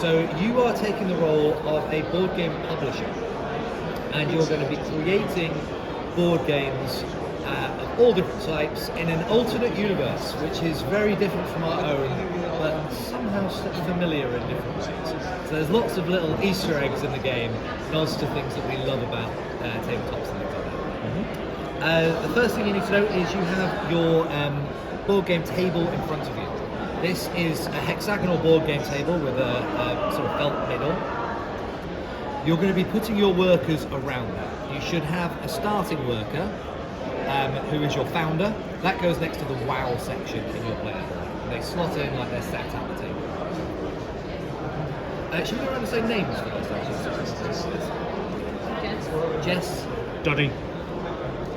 So you are taking the role of a board game publisher, and you're going to be creating board games of all different types in an alternate universe, which is very different from our own, but somehow familiar in different ways. So there's lots of little Easter eggs in the game, nods to things that we love about tabletops and things like that. The first thing you need to know is you have your board game table in front of you. This is a hexagonal board game table with a sort of felt middle. You're going to be putting your workers around that. You should have a starting worker, who is your founder. That goes next to the WoW section in your player board. They slot in like they're sat at the table. Should we go around and say names for those? Jess? Doddy.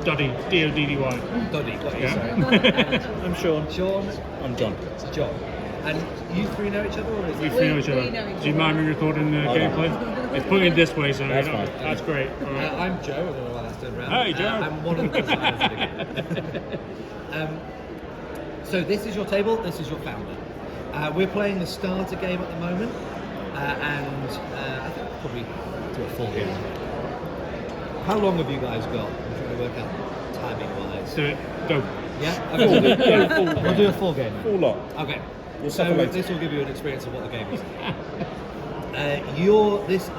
Doddy. D-O-D-D-Y. Doddy, got you, Yeah. sorry. I'm Sean. Sean? I'm John. John. And you three know each other, or is We it? know each other. Do you mind me recording the gameplay? It's putting it this way, so That's you know, fine. That's great. All right. I'm Joe, I don't know why that's turned around. Hey, Joe. I'm one of the designers of the game. So this is your table, this is your founder. We're playing the starter game at the moment, and I think we'll probably do a full game. How long have you guys got? I'm trying to work out timing-wise. Do it. Go. Yeah? Okay, we'll do a full game. Full lot. Okay. We'll So suffer later. this will give you an experience of what the game is.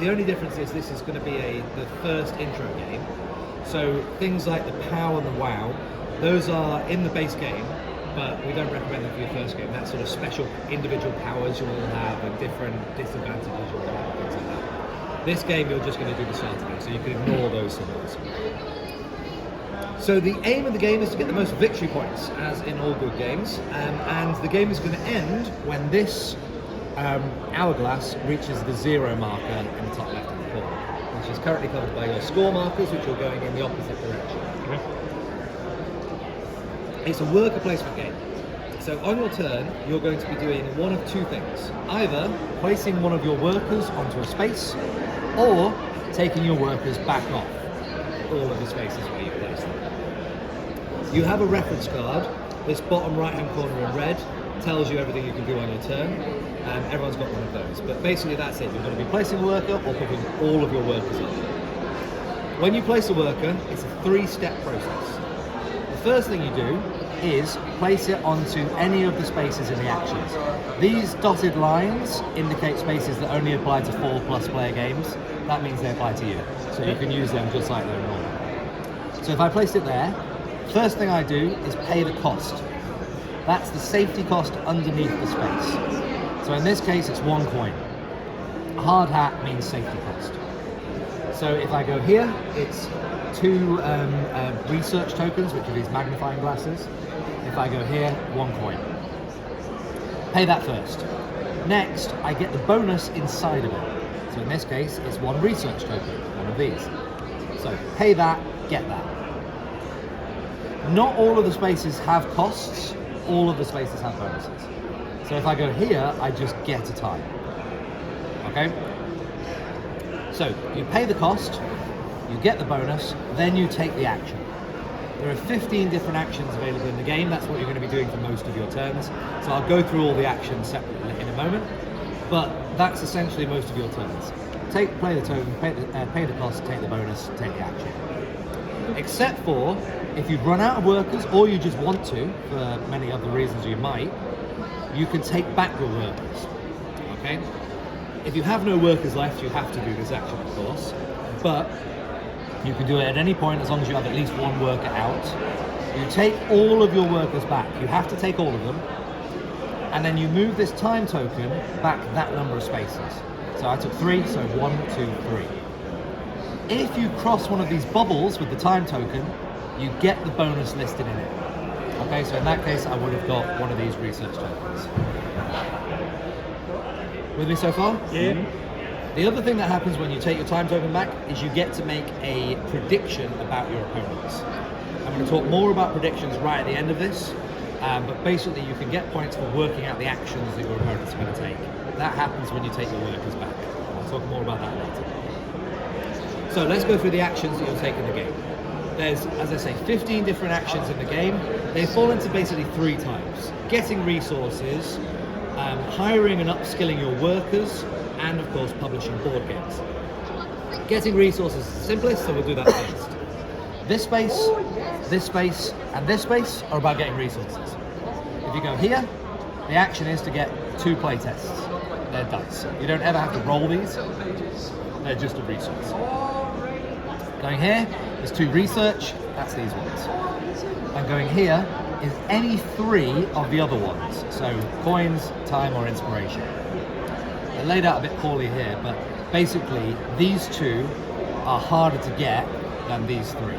The only difference is this is going to be the first intro game. So things like the POW and the WoW, those are in the base game, but we don't recommend them for your first game. That's sort of special individual powers you will have and different disadvantages you'll have and things like that. This game you're just going to do the starter game, so you can ignore those symbols. So the aim of the game is to get the most victory points, as in all good games, and the game is going to end when this hourglass reaches the 0 marker in the top left of the corner, which is currently covered by your score markers, which are going in the opposite direction. Okay. It's a worker placement game. So on your turn, you're going to be doing one of two things. Either placing one of your workers onto a space, or taking your workers back off all of the spaces where you place them. You have a reference card. This bottom right-hand corner in red tells you everything you can do on your turn. Everyone's got one of those. But basically that's it. You're going to be placing a worker or picking all of your workers up. When you place a worker, it's a 3-step process. The first thing you do is place it onto any of the spaces in the actions. These dotted lines indicate spaces that only apply to 4+ player games. That means they apply to you. So you can use them just like they're normal. So if I placed it there, first thing I do is pay the cost. That's the safety cost underneath the space. So in this case, it's 1 coin. A hard hat means safety cost. So if I go here, it's 2 research tokens, which are these magnifying glasses. If I go here, 1 coin. Pay that first. Next, I get the bonus inside of it. So in this case, it's 1 research token, one of these. So pay that, get that. Not all of the spaces have costs, all of the spaces have bonuses. So if I go here, I just get a time. Okay? So you pay the cost, you get the bonus, then you take the action. There are 15 different actions available in the game. That's what you're going to be doing for most of your turns. So I'll go through all the actions separately in a moment, but that's essentially most of your turns. Play the token, pay the cost, take the bonus, take the action. Except for if you've run out of workers or you just want to, for many other reasons you might, you can take back your workers. Okay? If you have no workers left, you have to do this action, of course, but you can do it at any point as long as you have at least 1 worker out. You take all of your workers back. You have to take all of them, and then you move this time token back that number of spaces. So I took 3, so 1, 2, 3. If you cross one of these bubbles with the time token, you get the bonus listed in it. Okay, so in that case, I would have got one of these research tokens. With me so far? Yeah. The other thing that happens when you take your time token back is you get to make a prediction about your opponents. I'm going to talk more about predictions right at the end of this, but basically you can get points for working out the actions that your opponents are going to take. That happens when you take your workers back. I'll talk more about that later. So let's go through the actions that you'll take in the game. There's, as I say, 15 different actions in the game. They fall into basically 3 types. Getting resources, hiring and upskilling your workers, and of course publishing board games. Getting resources is the simplest, so we'll do that first. This space, and this space are about getting resources. If you go here, the action is to get 2 playtests. They're dice. You don't ever have to roll these, they're just a resource. Going here is 2 research, that's these ones. And going here is any 3 of the other ones, so coins, time, or inspiration. They're laid out a bit poorly here, but basically these 2 are harder to get than these 3.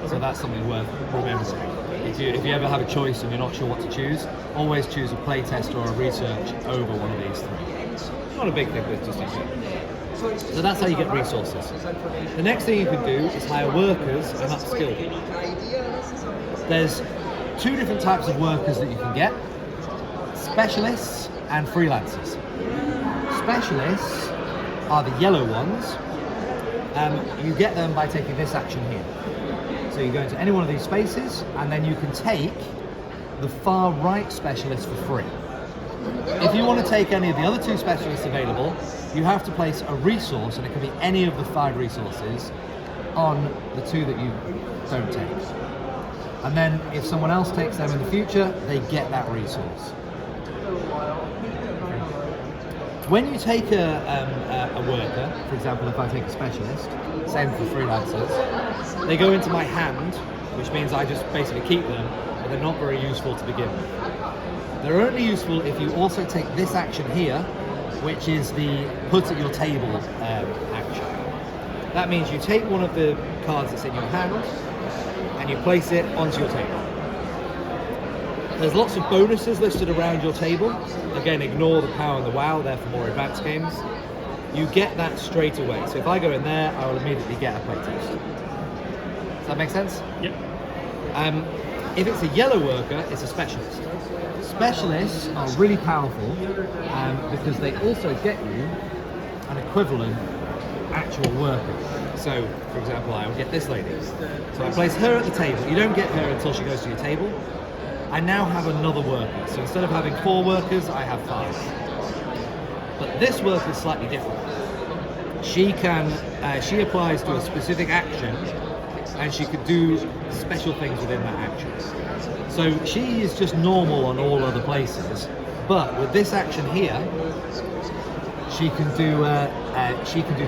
So that's something worth remembering. If you ever have a choice and you're not sure what to choose, always choose a playtest or a research over one of these 3. Not a big thing, but just a bit. So that's how you get resources. The next thing you can do is hire workers and upskill them. There's 2 different types of workers that you can get: specialists and freelancers. Specialists are the yellow ones. You get them by taking this action here. So you go into any one of these spaces, and then you can take the far right specialist for free. If you want to take any of the other 2 specialists available, you have to place a resource, and it can be any of the 5 resources, on the 2 that you don't take. And then if someone else takes them in the future, they get that resource. When you take a worker, for example, if I take a specialist, same for freelancers, they go into my hand, which means I just basically keep them, but they're not very useful to begin with. They're only useful if you also take this action here, which is the put at your table action. That means you take one of the cards that's in your hand, and you place it onto your table. There's lots of bonuses listed around your table. Again, ignore the power and the wow, they're for more advanced games. You get that straight away. So if I go in there, I will immediately get a playtest. Does that make sense? Yep. If it's a yellow worker, it's a specialist. Specialists are really powerful because they also get you an equivalent actual worker. So, for example, I will get this lady. So I place her at the table. You don't get her until she goes to your table. I now have another worker. So instead of having 4 workers, I have 5. But this worker is slightly different. She applies to a specific action, and she could do special things within that action. So she is just normal on all other places, but with this action here, she can do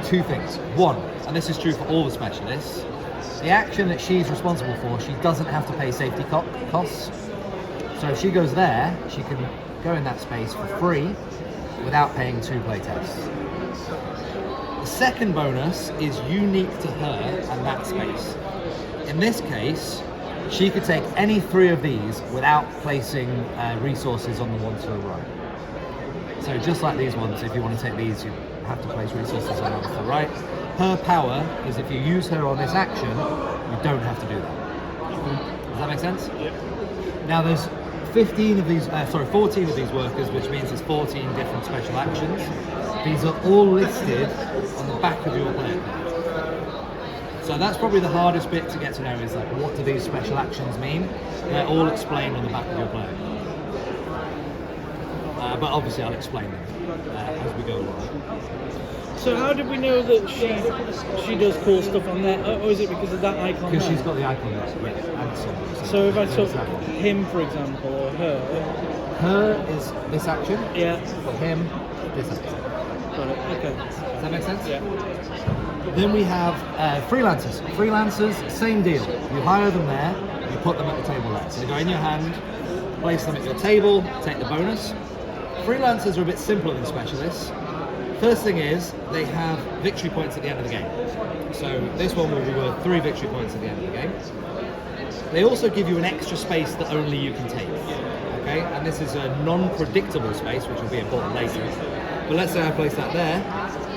2 things. One, and this is true for all the specialists, the action that she's responsible for, she doesn't have to pay safety costs. So if she goes there, she can go in that space for free without paying 2 playtests. The second bonus is unique to her and that space. In this case, she could take any 3 of these without placing resources on the ones to the right. So just like these ones, if you want to take these, you have to place resources on the ones to the right. Her power is if you use her on this action, you don't have to do that. Does that make sense? Yep. Now there's 14 of these workers, which means there's 14 different special actions. These are all listed on the back of your player card. So that's probably the hardest bit to get to know, is like, what do these special actions mean? They're all explained on the back of your player card. But obviously I'll explain them as we go along. So how did we know that she does cool stuff on there? Or is it because of that icon? Because there? she's got the icon there, and symbol. So if I took him, for example, or her? Her is this action. Yeah. For him, this action. Got it, okay. Does that make sense? Yeah. Then we have freelancers. Freelancers, same deal. You hire them there, you put them at the table there. So they go in your hand, place them at your table, take the bonus. Freelancers are a bit simpler than specialists. First thing is, they have victory points at the end of the game. So this one will be worth 3 victory points at the end of the game. They also give you an extra space that only you can take. Okay, and this is a non-predictable space, which will be important later. But let's say I place that there.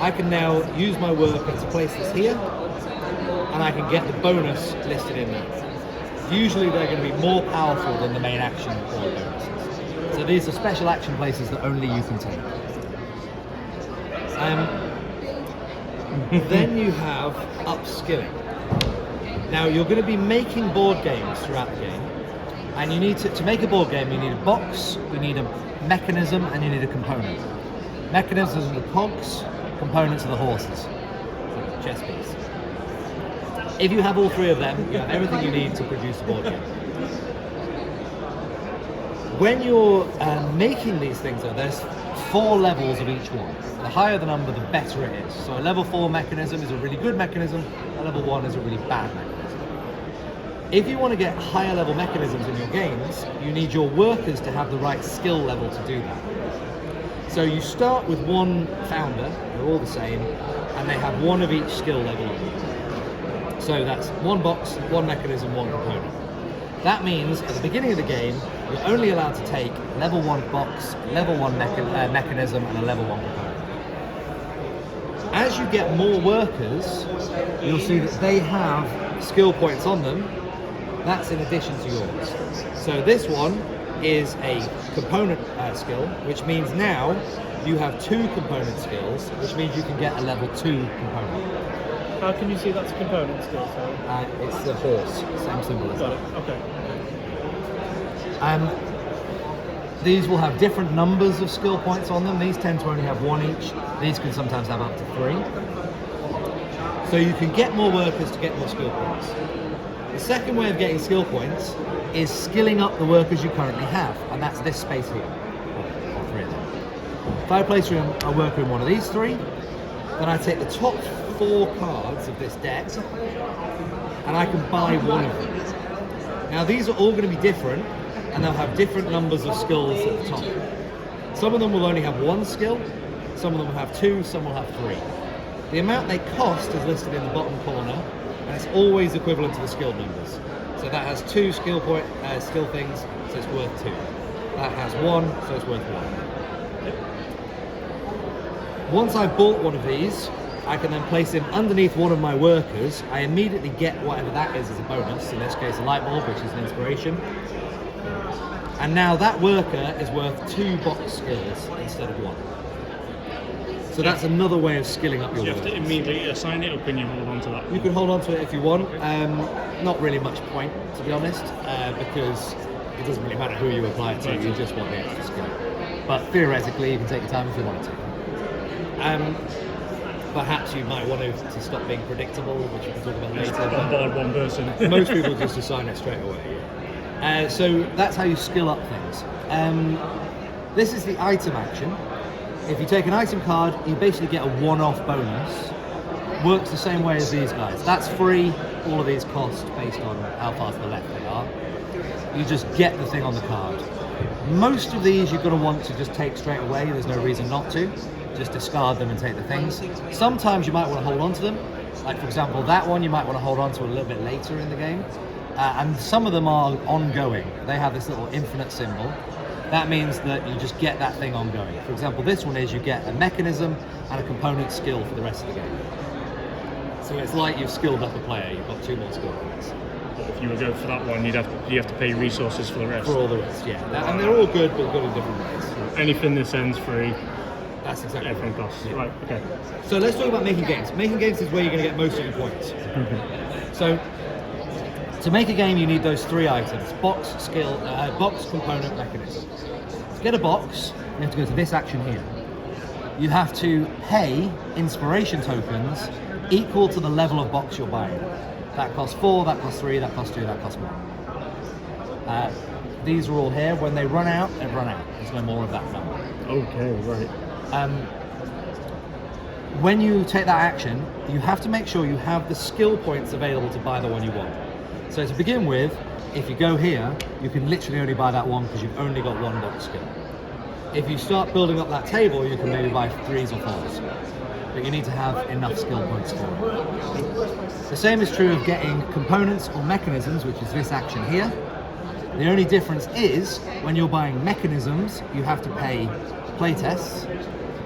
I can now use my worker to place this here, and I can get the bonus listed in there. Usually they're going to be more powerful than the main action or bonuses. So these are special action places that only you can take. Then you have upskilling. Now you're going to be making board games throughout the game, and you need to make a board game, you need a box, you need a mechanism, and you need a component. Mechanisms are the cogs, components are the horses. So chess piece. If you have all three of them, you have everything you need to produce a board game. When you're making these things, though, there's 4 levels of each one. The higher the number, the better it is. So a level 4 mechanism is a really good mechanism, a level 1 is a really bad mechanism. If you want to get higher level mechanisms in your games, you need your workers to have the right skill level to do that. So you start with one founder, they're all the same, and they have one of each skill level on them. So that's one box, one mechanism, one component. That means at the beginning of the game, you're only allowed to take level 1 box, level 1 mechanism, and a level 1 component. As you get more workers, you'll see that they have skill points on them. That's in addition to yours. So this one is a component skill, which means now you have 2 component skills, which means you can get a level 2 component. How can you see that's a component skill? Sorry. It's the horse, same symbol as Got that. it. Okay. These will have different numbers of skill points on them. These tend to only have 1 each. These can sometimes have up to 3. So you can get more workers to get more skill points. The second way of getting skill points is skilling up the workers you currently have, and that's this space here. All 3 of them. If I place a worker in one of these 3, then I take the top 4 cards of this deck, and I can buy one of them. Now these are all going to be different, and they'll have different numbers of skills at the top. Some of them will only have 1 skill, some of them will have 2, some will have 3. The amount they cost is listed in the bottom corner, and it's always equivalent to the skill numbers. So that has 2 skill things, so it's worth 2. That has 1, so it's worth 1. Once I've bought one of these, I can then place him underneath one of my workers. I immediately get whatever that is as a bonus, in this case a light bulb, which is an inspiration. And now that worker is worth 2 box skills instead of 1. So that's another way of skilling up your You have to workers. immediately assign it, or can you hold on to that? You can hold on to it if you want. Not really much point, to be honest, because it doesn't really matter who you apply it to, you just want the extra skill. But theoretically, you can take your time if you want to. Perhaps you might want to stop being predictable, which we can talk about later. Bombard one person. Most people just assign it straight away. So that's how you skill up things. This is the item action. If you take an item card, you basically get a one-off bonus. Works the same way as these guys. That's free. All of these cost based on how far to the left they are. You just get the thing on the card. Most of these you're going to want to just take straight away. There's no reason not to. Just discard them and take the things. Sometimes you might want to hold on to them. Like for example, that one you might want to hold on to a little bit later in the game. And some of them are ongoing. They have this little infinite symbol. That means that you just get that thing ongoing. For example, this one is you get a mechanism and a component skill for the rest of the game. So it's like you've skilled up a player, you've got 2 more skill points. If you were going for that one, you have to pay resources for the rest. For all the rest, yeah. And they're all good, but good in different ways. Anything this ends free. That's exactly Everything right. costs. Yeah. Right, okay. So let's talk about making games. Making games is where you're going to get most of your points. So to make a game, you need those 3 items: box, skill, box, component, mechanism. To get a box, you have to go to this action here. You have to pay inspiration tokens equal to the level of box you're buying. That costs 4, that costs 3, that costs 2, that costs 1. These are all here. When they run out, they run out. There's no more of that number. Okay, right. When you take that action, you have to make sure you have the skill points available to buy the one you want. So to begin with, if you go here, you can literally only buy that one because you've only got 1 box skill. If you start building up that table, you can maybe buy 3s or 4s. But you need to have enough skill points for it. The same is true of getting components or mechanisms, which is this action here. The only difference is, when you're buying mechanisms, you have to pay playtests.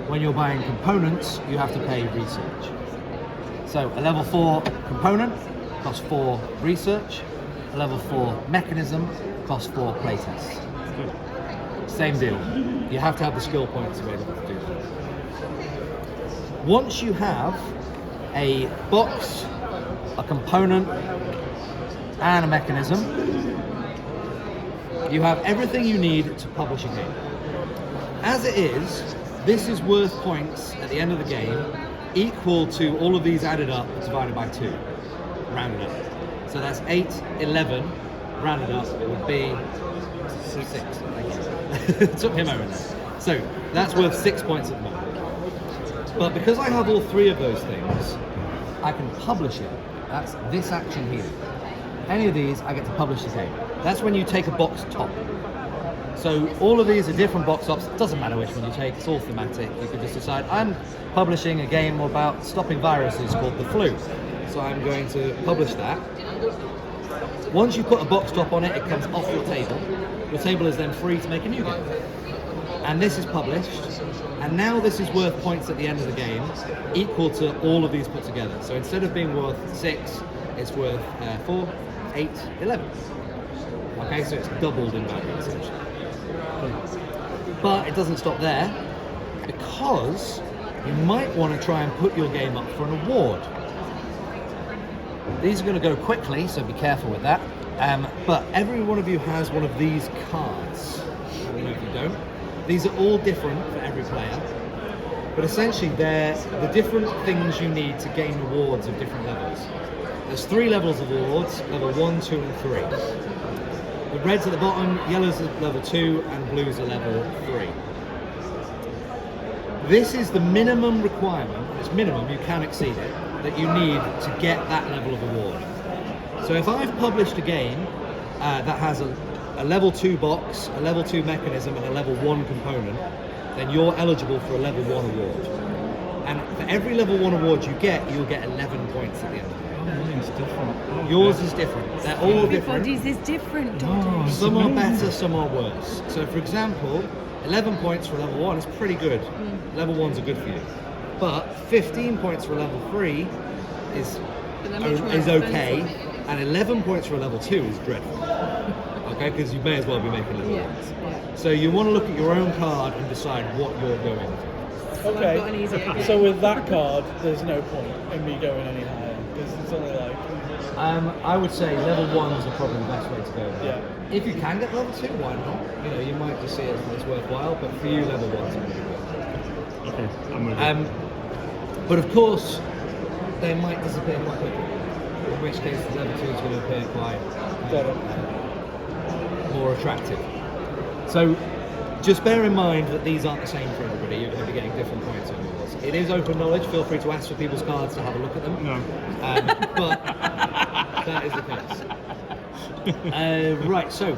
When you're buying components, you have to pay research. So a level 4 component costs 4 research. A level 4 mechanism costs 4 playtests. Same deal. You have to have the skill points available to do that. Once you have a box, a component, and a mechanism, you have everything you need to publish a game. As it is, This is worth points at the end of the game equal to all of these added up divided by 2, rounded up. So that's 8, 11, rounded up, it would be 6. Thank you. Took me a moment there. So that's worth 6 points at the moment. But because I have all 3 of those things, I can publish it. That's this action here. Any of these, I get to publish the game. That's when you take a box top. So all of these are different box tops. It doesn't matter which one you take, it's all thematic. You can just decide, I'm publishing a game about stopping viruses called the flu. So I'm going to publish that. Once you put a box top on it, it comes off your table. Your table is then free to make a new game. And this is published, and now this is worth points at the end of the game, equal to all of these put together. So instead of being worth 6, it's worth 4, 8, 11. Okay, so it's doubled in value essentially. But it doesn't stop there, because you might want to try and put your game up for an award. These are going to go quickly, so be careful with that. But every one of you has one of these cards. I don't know if you don't. These are all different for every player, but essentially they're the different things you need to gain awards of different levels. There's 3 levels of awards, level 1, 2 and 3. The red's at the bottom, yellow's at level 2 and blue's at level 3. This is the minimum requirement, it's minimum, you can exceed it, that you need to get that level of award. So if I've published a game that has a level 2 box, a level 2 mechanism and a level 1 component, then you're eligible for a level 1 award. And for every level 1 award you get, you'll get 11 points at the end of the game. Mine's different. Yours is different. They're all different. Everybody's is different, Oh, Dodgy. Some are better, some are worse. So for example, 11 points for level 1 is pretty good. Level 1s are good for you. But 15 points for level 3 is okay, and 11 points for a level 2 is dreadful. Okay, because you may as well be making level 1s. So you want to look at your own card and decide what you're going for. Okay, I've got an easier game. so with that card, there's no point in me going any higher, because it's only like... I would say level 1s are probably the best way to go. Yeah. If you can get level 2, why not? You know, you might just see it as worthwhile, but for you, level 1s are really good. Okay, I'm with you. But of course, they might disappear quite quickly. In which case, the level 2 is going to appear quite more attractive. So just bear in mind that these aren't the same for everybody. You're going to be getting different points on yours. It is open knowledge. Feel free to ask for people's cards to have a look at them. No. But that is the case. Right, so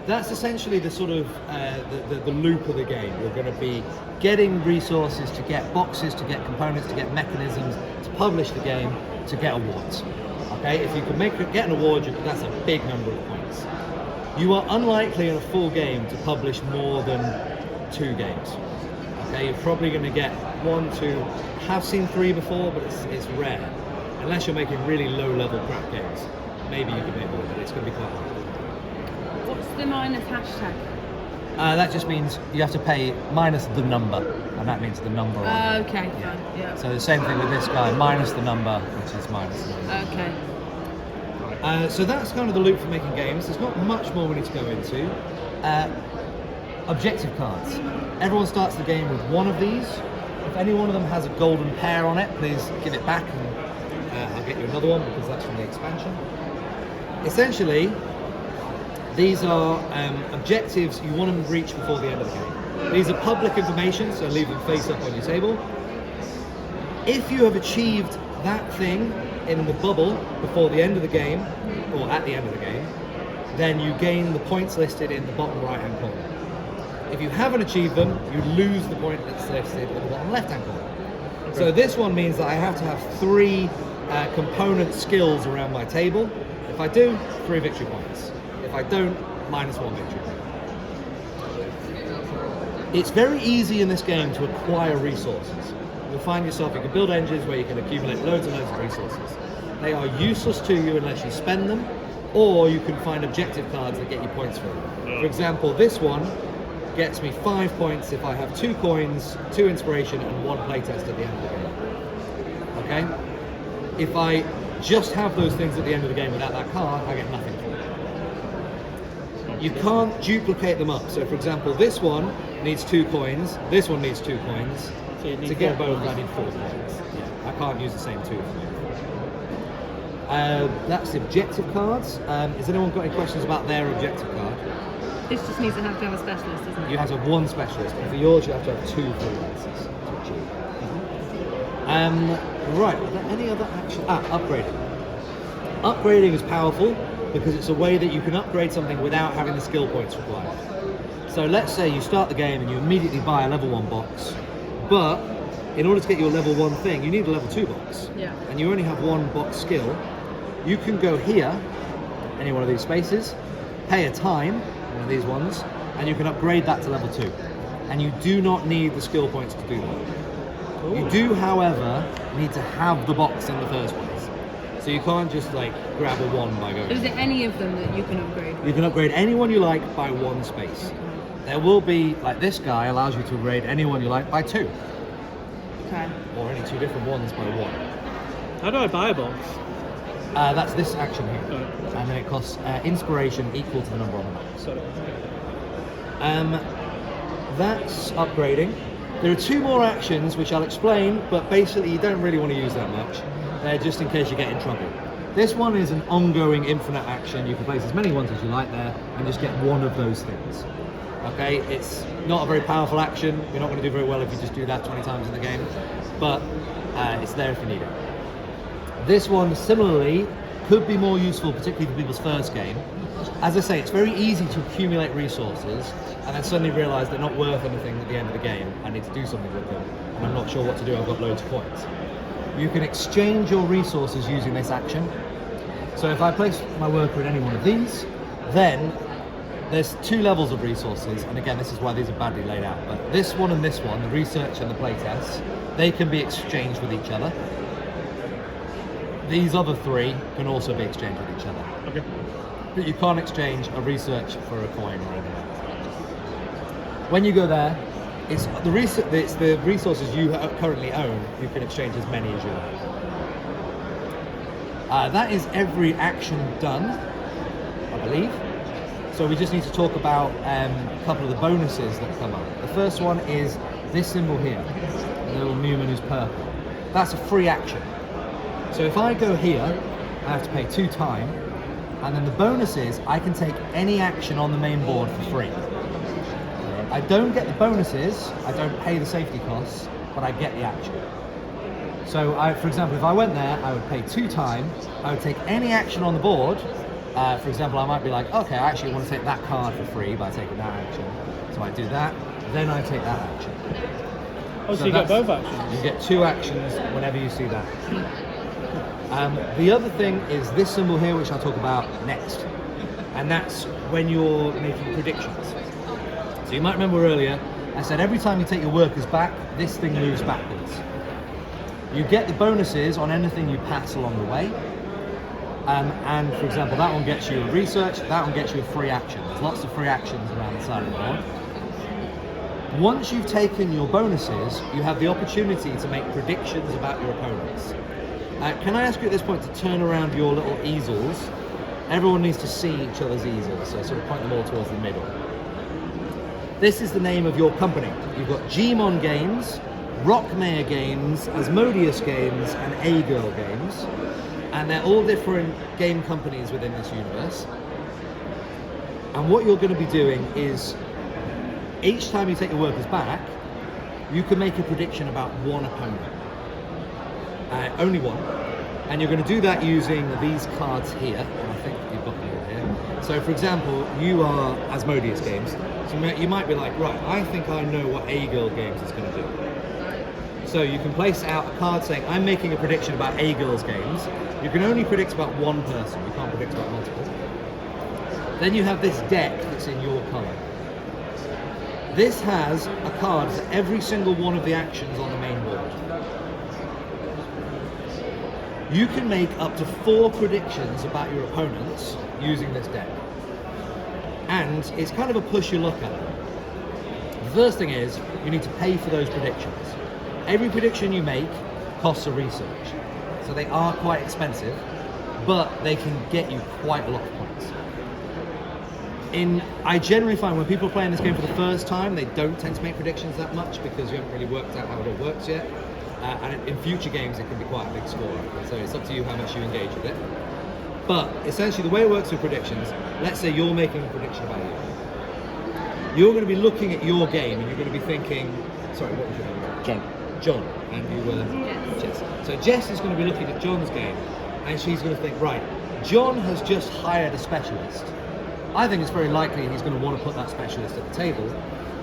that's essentially the sort of the loop of the game. You're going to be getting resources to get boxes, to get components, to get mechanisms, to publish the game, to get awards. Okay, if you can get an award, that's a big number of points. You are unlikely in a full game to publish more than 2 games. Okay, you're probably going to get 1, 2. Have seen 3 before, but it's rare. Unless you're making really low-level crap games, maybe you can make more, but it's going to be quite hard. What's the minus hashtag? That just means you have to pay minus the number, and that means the number. On Okay, it. fine. Yeah. So the same thing with this guy, minus the number, which is minus the number. Okay. So that's kind of the loop for making games. There's not much more we need to go into. Objective cards. Everyone starts the game with one of these. If any one of them has a golden pair on it, please give it back and I'll get you another one because that's from the expansion. Essentially, these are objectives you want to reach before the end of the game. These are public information, so leave them face up on your table. If you have achieved that thing in the bubble before the end of the game, or at the end of the game, then you gain the points listed in the bottom right hand corner. If you haven't achieved them, you lose the point that's listed in the bottom left hand corner. So this one means that I have to have 3 component skills around my table. If I do, 3 victory points. If I don't, minus 1 victory point. It's very easy in this game to acquire resources. You'll find yourself, you can build engines where you can accumulate loads and loads of resources. They are useless to you unless you spend them, or you can find objective cards that get you points for them. For example, this one gets me 5 points if I have 2 coins, 2 inspiration, and 1 playtest at the end of the game. Okay? If I just have those things at the end of the game without that card, I get nothing for it. You can't duplicate them up. So for example, this one needs 2 coins. This one needs 2 coins. So you need To get 4 both, coins. I need 4 coins. Yeah, I can't use the same 2 for me. That's the objective cards. Has anyone got any questions about their objective card? This just means I have to have a specialist, doesn't it? You have to have 1 specialist, and for yours you have to have 2 freelancers to achieve. Right, are there any other action? Upgrading. Upgrading is powerful because it's a way that you can upgrade something without having the skill points required. So let's say you start the game and you immediately buy a level 1 box, but in order to get your level 1 thing, you need a level 2 box. Yeah. And you only have 1 box skill. You can go here, any one of these spaces, pay a time, one of these ones, and you can upgrade that to level 2. And you do not need the skill points to do that. You do, however, need to have the box in the first place. So you can't just like grab a 1 by going. Is there any of them that you can upgrade? You can upgrade anyone you like by 1 space. There will be, like this guy allows you to upgrade anyone you like by 2. Okay. Or any 2 different ones by 1. How do I buy a box? That's this action here. Oh. And then it costs inspiration equal to the number on the box. Sorry. That's upgrading. There are 2 more actions which I'll explain, but basically you don't really want to use that much. They're just in case you get in trouble. This one is an ongoing infinite action. You can place as many ones as you like there and just get 1 of those things. Okay, it's not a very powerful action. You're not going to do very well if you just do that 20 times in the game, but it's there if you need it. This one, similarly, could be more useful, particularly for people's first game. As I say, it's very easy to accumulate resources and then suddenly realise they're not worth anything at the end of the game. I need to do something with them, and I'm not sure what to do. I've got loads of coins. You can exchange your resources using this action. So if I place my worker in any one of these, then there's 2 levels of resources, and again, this is why these are badly laid out. But this one and this one, the research and the playtests, they can be exchanged with each other. These other 3 can also be exchanged with each other. Okay. But you can't exchange a research for a coin or anything like that. When you go there, it's the resources you currently own. You can exchange as many as you like. That is every action done, I believe. So we just need to talk about a couple of the bonuses that come up. The first one is this symbol here, the little Newman who's purple. That's a free action. So if I go here, I have to pay 2 time, and then the bonus is I can take any action on the main board for free. I don't get the bonuses, I don't pay the safety costs, but I get the action. So for example, if I went there, I would pay 2 time, I would take any action on the board. For example, I might be like, okay, I actually want to take that card for free by taking that action. So I do that, then I take that action. Oh, so you get both actions? You get 2 actions whenever you see that. The other thing is this symbol here, which I'll talk about next. And that's when you're making predictions. So you might remember earlier, I said every time you take your workers back, this thing moves backwards. You get the bonuses on anything you pass along the way. And for example, that one gets you a research, that one gets you a free action. There's lots of free actions around the side of the board. Once you've taken your bonuses, you have the opportunity to make predictions about your opponents. Can I ask you at this point to turn around your little easels? Everyone needs to see each other's easels, so sort of point them all towards the middle. This is the name of your company. You've got Gmon Games, Rockmare Games, Asmodeus Games, and A-Girl Games. And they're all different game companies within this universe. And what you're going to be doing is, each time you take your workers back, you can make a prediction about one opponent. Only one. And you're going to do that using these cards here. And I think you've got them all here. So for example, you are Asmodeus Games. So you might be like, right, I think I know what A-Girl Games is going to do. So you can place out a card saying, I'm making a prediction about A-Girl's games. You can only predict about one person. You can't predict about multiple. Then you have this deck that's in your colour. This has a card for every single one of the actions on the main board. You can make up to 4 predictions about your opponents using this deck. And it's kind of a push your luck at it. The first thing is, you need to pay for those predictions. Every prediction you make costs a research. So they are quite expensive, but they can get you quite a lot of points. I generally find when people are playing this game for the first time, they don't tend to make predictions that much because you haven't really worked out how it all works yet. And in future games, it can be quite a big score. So it's up to you how much you engage with it. But essentially, the way it works with predictions, let's say you're making a prediction about you. You're going to be looking at your game and you're going to be thinking, sorry, what was your name? John. And you were Jess. So Jess is going to be looking at John's game and she's going to think, right, John has just hired a specialist. I think it's very likely he's going to want to put that specialist at the table.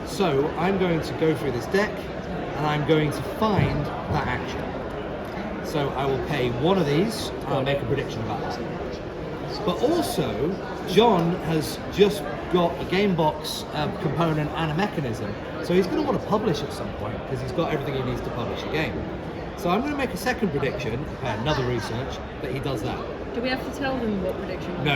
So I'm going to go through this deck and I'm going to find that action. So I will pay one of these and I'll make a prediction about that. But also, John has just got a game box component and a mechanism. So he's going to want to publish at some point because he's got everything he needs to publish a game. So I'm going to make a second prediction, another research, that he does that. Do we have to tell them what prediction? No,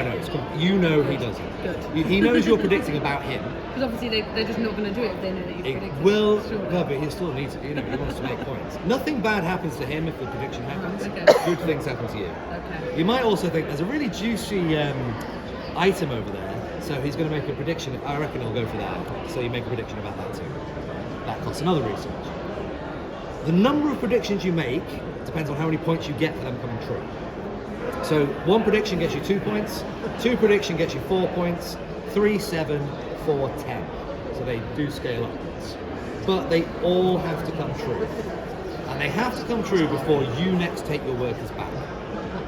you know he doesn't. Good. He knows you're predicting about him. Because obviously they're just not going to do it if they know that you predicted. Well, Sure. no, but he still needs, he wants to make points. Nothing bad happens to him if the prediction happens. Okay. Good things happen to you. Okay. You might also think there's a really juicy item over there, so he's going to make a prediction. I reckon he'll go for that. So you make a prediction about that too. That costs another research. The number of predictions you make depends on how many points you get for them coming true. So one prediction gets you 2 points, 2 prediction gets you 4 points, 3, 7, 4, 10. So they do scale upwards. But they all have to come true. And they have to come true before you next take your workers back.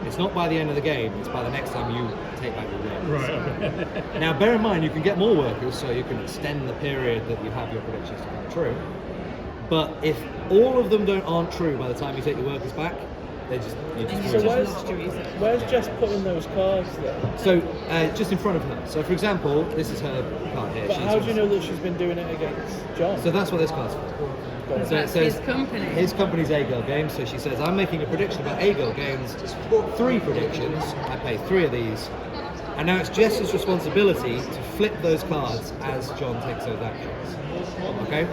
It's not by the end of the game, it's by the next time you take back your workers. Right. Now bear in mind, you can get more workers, so you can extend the period that you have your predictions to come true. But if all of them aren't true by the time you take your workers back, you just So lost your research. where's Jess putting those cards then? So just in front of her. So for example, this is her card here. But how do you know that she's been doing it against John? So that's what this card's for. Go So on. it says his company. His company's A-Girl Games. So she says, I'm making a prediction about A-Girl Games. 3 predictions. I pay 3 of these. And now it's Jess's responsibility to flip those cards as John takes those actions. Okay?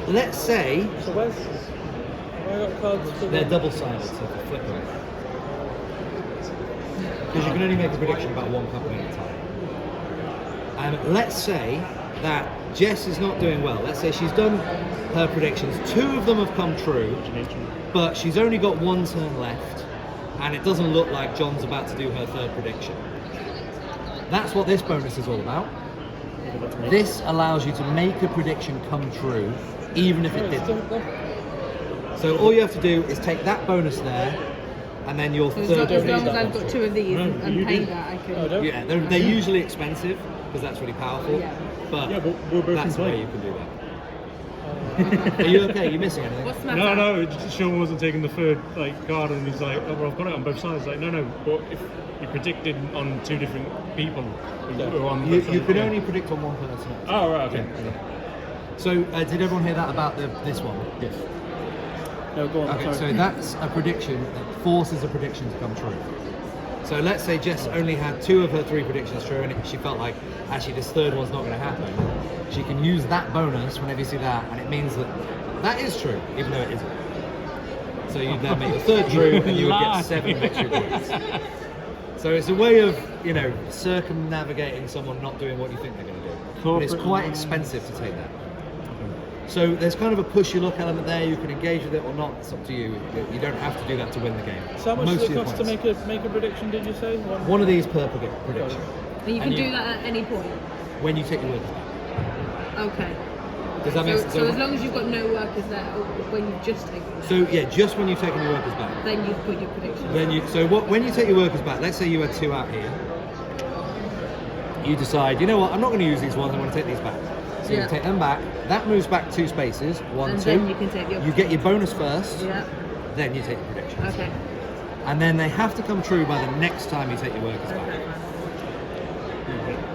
Let's say So where's... Have I got cards for they're them? double-sided, so if you flip them. Because you can only make a prediction about one company at a time. And let's say that Jess is not doing well. Let's say she's done her predictions. 2 of them have come true, but she's only got 1 turn left, and it doesn't look like John's about to do her 3rd prediction. That's what this bonus is all about. This allows you to make a prediction come true, even if it didn't. So all you have to do is take that bonus there, and then your So as 3rd long prediction. as I've got 2 of these and pay that, I Oh, can. don't- Yeah, they're usually expensive because that's really powerful. Yeah. But, Yeah, but we're both that's in where play. you can do that. Are you okay? Are you missing anything? What's the matter? No, Sean wasn't taking the 3rd card, and he's like, "Oh, well, I've got it on both sides." Like, no, but if you predicted on 2 different people who are on You both sides, can yeah. only predict on one person. Oh, right, okay. So did everyone hear that about this one? Yes. No, go on. Okay, sorry. so that's a prediction that forces a prediction to come true. So let's say Jess only had 2 of her 3 predictions true, and she felt like actually this 3rd one's not going to happen. She can use that bonus whenever you see that, and it means that that is true, even though it isn't. So you'd then make the 3rd true, and you would Lie. get 7 extra points. So it's a way of, circumnavigating someone not doing what you think they're going to do. But it's Corporate quite line. expensive to take that. So there's kind of a push your luck element there. You can engage with it or not. It's up to you. You don't have to do that to win the game. So how much Most does of it your cost to points. make a prediction, did you say? One of these per prediction And you can And you- do that at any point. when you take your workers back. Okay. Does that make sense? So as long as you've got no workers there, or when you just take them, So yeah, just when you've taken your workers back. then you put your predictions. When you take your workers back, let's say you had 2 out here. You decide, you know what, I'm not going to use these ones. I'm going to take these back. So Yeah. you take them back. That moves back 2 spaces. 1, And 2. then you can take your- You get your bonus first. Yeah. Then you take your predictions. Okay. And then they have to come true by the next time you take your workers back.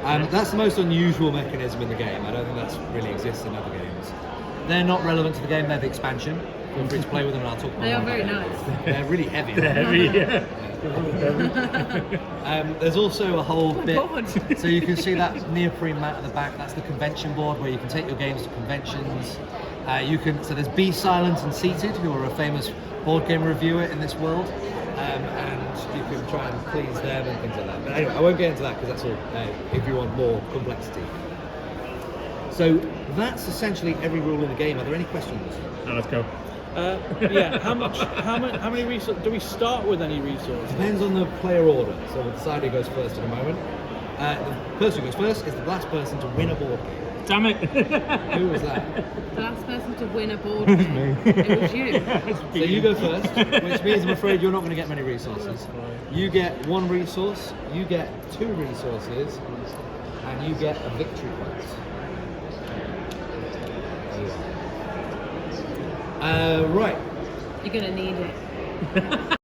Okay. That's the most unusual mechanism in the game. I don't think that's really exists in other games. They're not relevant to the game. They're the expansion. Feel free to play with them, and I'll talk more They are about very it. nice. They're really heavy. Heavy, yeah. There's also a whole my bit. God. So you can see that neoprene mat at the back. That's the convention board where you can take your games to conventions. So there's Be Silent and Seated, who are a famous board game reviewer in this world. and you can try and please them and things like that. But anyway, I won't get into that because that's all if you want more complexity. So that's essentially every rule in the game. Are there any questions? Now let's go. Yeah. How many resources? Do we start with any resources? Depends on the player order. So we'll decide who goes first in a moment. The person who goes first is the last person to win a board game. Damn it! Who was that? The last person to win a board game. It was you. So you go first, which means I'm afraid you're not going to get many resources. You get 1 resource, you get 2 resources, and you get a victory point. Right. You're gonna need it.